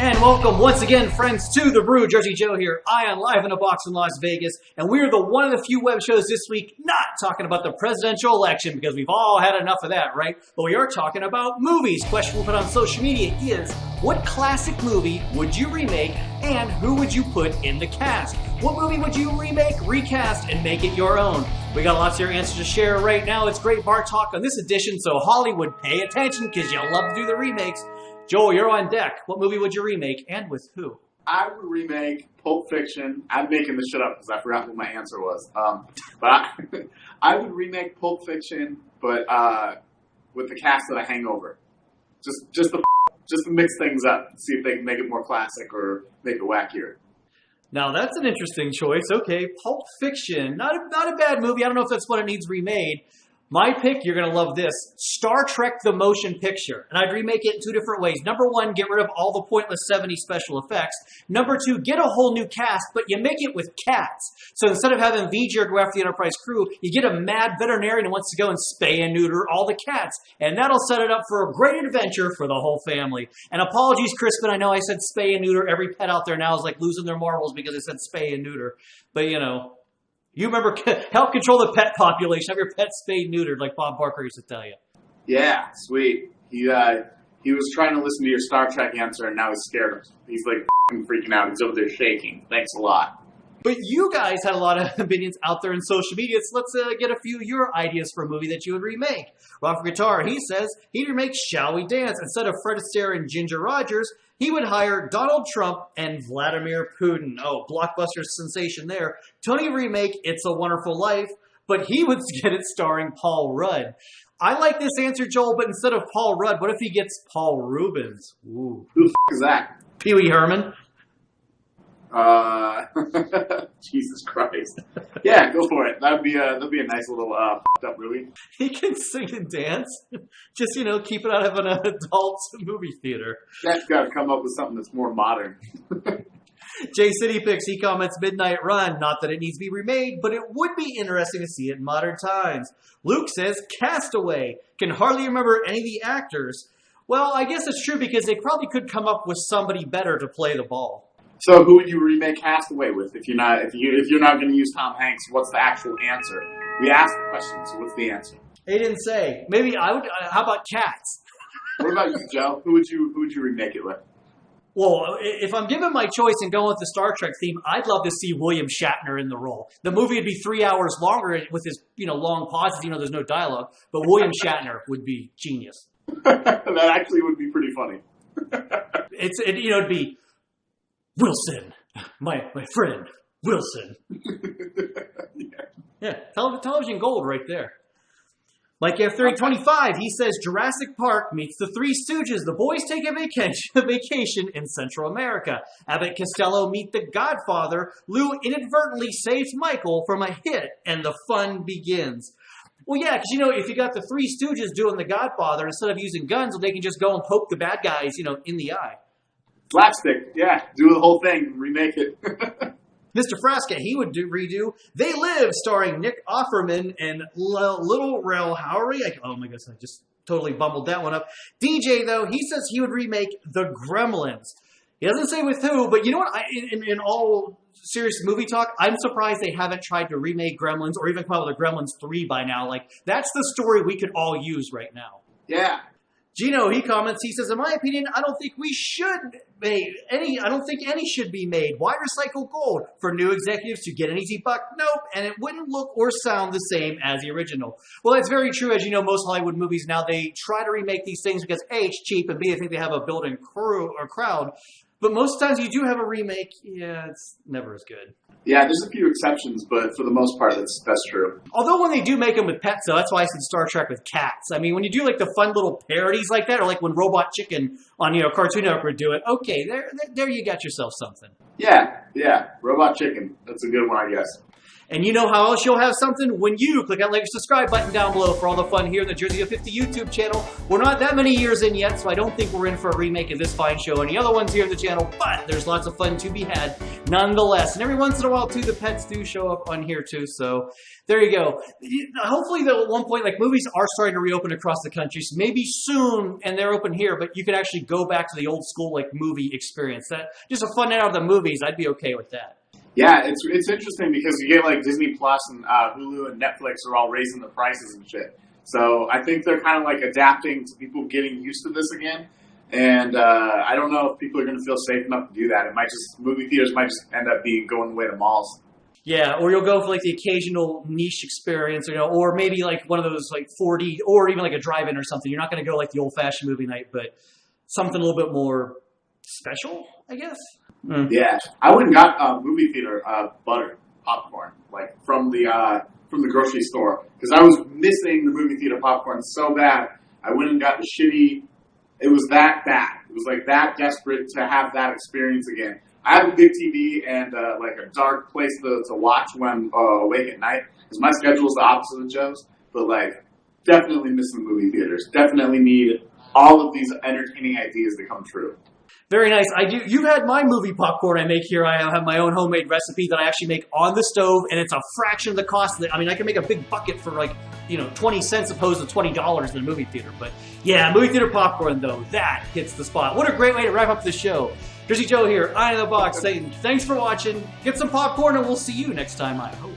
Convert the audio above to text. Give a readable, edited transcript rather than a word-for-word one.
And welcome once again, friends, to the Brew. Jersey Joe here, Ion, live in a box in Las Vegas. And we're the one of the few web shows this week not talking about the presidential election because we've all had enough of that, right? But we are talking about movies. Question we'll put on social media is, what classic movie would you remake and who would you put in the cast? What movie would you remake, recast, and make it your own? We got lots of your answers to share right now. It's great bar talk on this edition, so Hollywood, pay attention because you love to do the remakes. Joel, you're on deck. What movie would you remake and with who? I would remake Pulp Fiction. I'm making this shit up because I forgot what my answer was. But I would remake Pulp Fiction, but with the cast of The Hangover. Just to mix things up, see if they can make it more classic or make it wackier. Now that's an interesting choice. Okay, Pulp Fiction, not a bad movie. I don't know if that's what it needs remade. My pick, you're going to love this, Star Trek the Motion Picture. And I'd remake it in two different ways. Number one, get rid of all the pointless 70s special effects. Number two, get a whole new cast, but you make it with cats. So instead of having V'ger go after the Enterprise crew, you get a mad veterinarian who wants to go and spay and neuter all the cats. And that'll set it up for a great adventure for the whole family. And apologies, Crispin, I know I said spay and neuter. Every pet out there now is like losing their marbles because I said spay and neuter. But, you know, you remember, help control the pet population. Have your pet spayed neutered, like Bob Barker used to tell you. Yeah, sweet. He was trying to listen to your Star Trek answer, and now he's scared. He's like freaking out. He's over there shaking. Thanks a lot. But you guys had a lot of opinions out there in social media, so let's get a few of your ideas for a movie that you would remake. Rob Guitar, he says he'd remake Shall We Dance. Instead of Fred Astaire and Ginger Rogers, he would hire Donald Trump and Vladimir Putin. Oh, blockbuster sensation there. Tony would remake It's a Wonderful Life, but he would get it starring Paul Rudd. I like this answer, Joel, but instead of Paul Rudd, what if he gets Paul Rubens? Ooh. Who the f*** is that? Pee Wee Herman. Jesus Christ. Yeah, go for it. That'd be a nice little f***ed up movie. He can sing and dance. Just, keep it out of an adult movie theater. That's got to come up with something that's more modern. Jay City Picks, he comments Midnight Run. Not that it needs to be remade, but it would be interesting to see it in modern times. Luke says Castaway. Can hardly remember any of the actors. Well, I guess it's true because they probably could come up with somebody better to play the ball. So who would you remake Castaway with if you're not going to use Tom Hanks? What's the actual answer? We asked the question, so what's the answer? They didn't say. Maybe I would. How about Cats? What about you, Joe? Who would you remake it with? Well, if I'm given my choice and going with the Star Trek theme, I'd love to see William Shatner in the role. The movie would be 3 hours longer with his long pauses. There's no dialogue, but William Shatner would be genius. That actually would be pretty funny. It'd be Wilson, my friend, Wilson. Yeah, television gold right there. Like F3025, he says Jurassic Park meets the Three Stooges. The boys take a vacation in Central America. Abbott Costello meet the Godfather. Lou inadvertently saves Michael from a hit, and the fun begins. Well, yeah, because, if you got the Three Stooges doing the Godfather, instead of using guns, they can just go and poke the bad guys, in the eye. Slapstick, yeah. Do the whole thing. Remake it. Mr. Frasca, he would redo They Live, starring Nick Offerman and Little Rel Howery. Oh my goodness, I just totally bumbled that one up. DJ, though, he says he would remake The Gremlins. He doesn't say with who, but you know what? In all serious movie talk, I'm surprised they haven't tried to remake Gremlins or even come out with a Gremlins 3 by now. Like, that's the story we could all use right now. Yeah. Gino, he comments, he says, in my opinion, I don't think any should be made. Why recycle gold? For new executives to get an easy buck? Nope. And it wouldn't look or sound the same as the original. Well, that's very true. As you know, most Hollywood movies now, they try to remake these things because A, it's cheap, and B, I think they have a built-in crew or crowd. But most times you do have a remake, yeah, it's never as good. Yeah, there's a few exceptions, but for the most part, that's true. Although when they do make them with pets, though, that's why I said Star Trek with cats. I mean, when you do like the fun little parodies like that, or like when Robot Chicken on Cartoon Network would do it, okay, there you got yourself something. Yeah, Robot Chicken. That's a good one, I guess. And you know how else you'll have something? When you click that like subscribe button down below for all the fun here in the Jersey of 50 YouTube channel. We're not that many years in yet, so I don't think we're in for a remake of this fine show. Any other ones here in the channel, but there's lots of fun to be had nonetheless. And every once in a while, too, the pets do show up on here, too. So there you go. Hopefully, though, at one point, like, movies are starting to reopen across the country. So maybe soon, and they're open here, but you can actually go back to the old school, like, movie experience. That just a fun night out of the movies. I'd be okay with that. Yeah, it's interesting because you get like Disney Plus and Hulu and Netflix are all raising the prices and shit. So I think they're kind of like adapting to people getting used to this again. And I don't know if people are going to feel safe enough to do that. Movie theaters might just end up going the way to malls. Yeah, or you'll go for like the occasional niche experience, or maybe like one of those like 4D, or even like a drive-in or something. You're not going to go like the old-fashioned movie night, but something a little bit more special, I guess. Mm. Yeah, I went and got movie theater butter popcorn, like from the grocery store, because I was missing the movie theater popcorn so bad. I went and got the shitty. It was that bad. It was like that desperate to have that experience again. I have a big TV and like a dark place to watch when I'm awake at night, because my schedule is the opposite of Joe's. But like, definitely missing the movie theaters. Definitely need all of these entertaining ideas to come true. Very nice. You've had my movie popcorn I make here. I have my own homemade recipe that I actually make on the stove, and it's a fraction of the cost. I can make a big bucket for like, 20 cents opposed to $20 in a movie theater. But yeah, movie theater popcorn, though, that hits the spot. What a great way to wrap up the show. Jersey Joe here, Eye in the Box, saying thanks for watching. Get some popcorn, and we'll see you next time, I hope.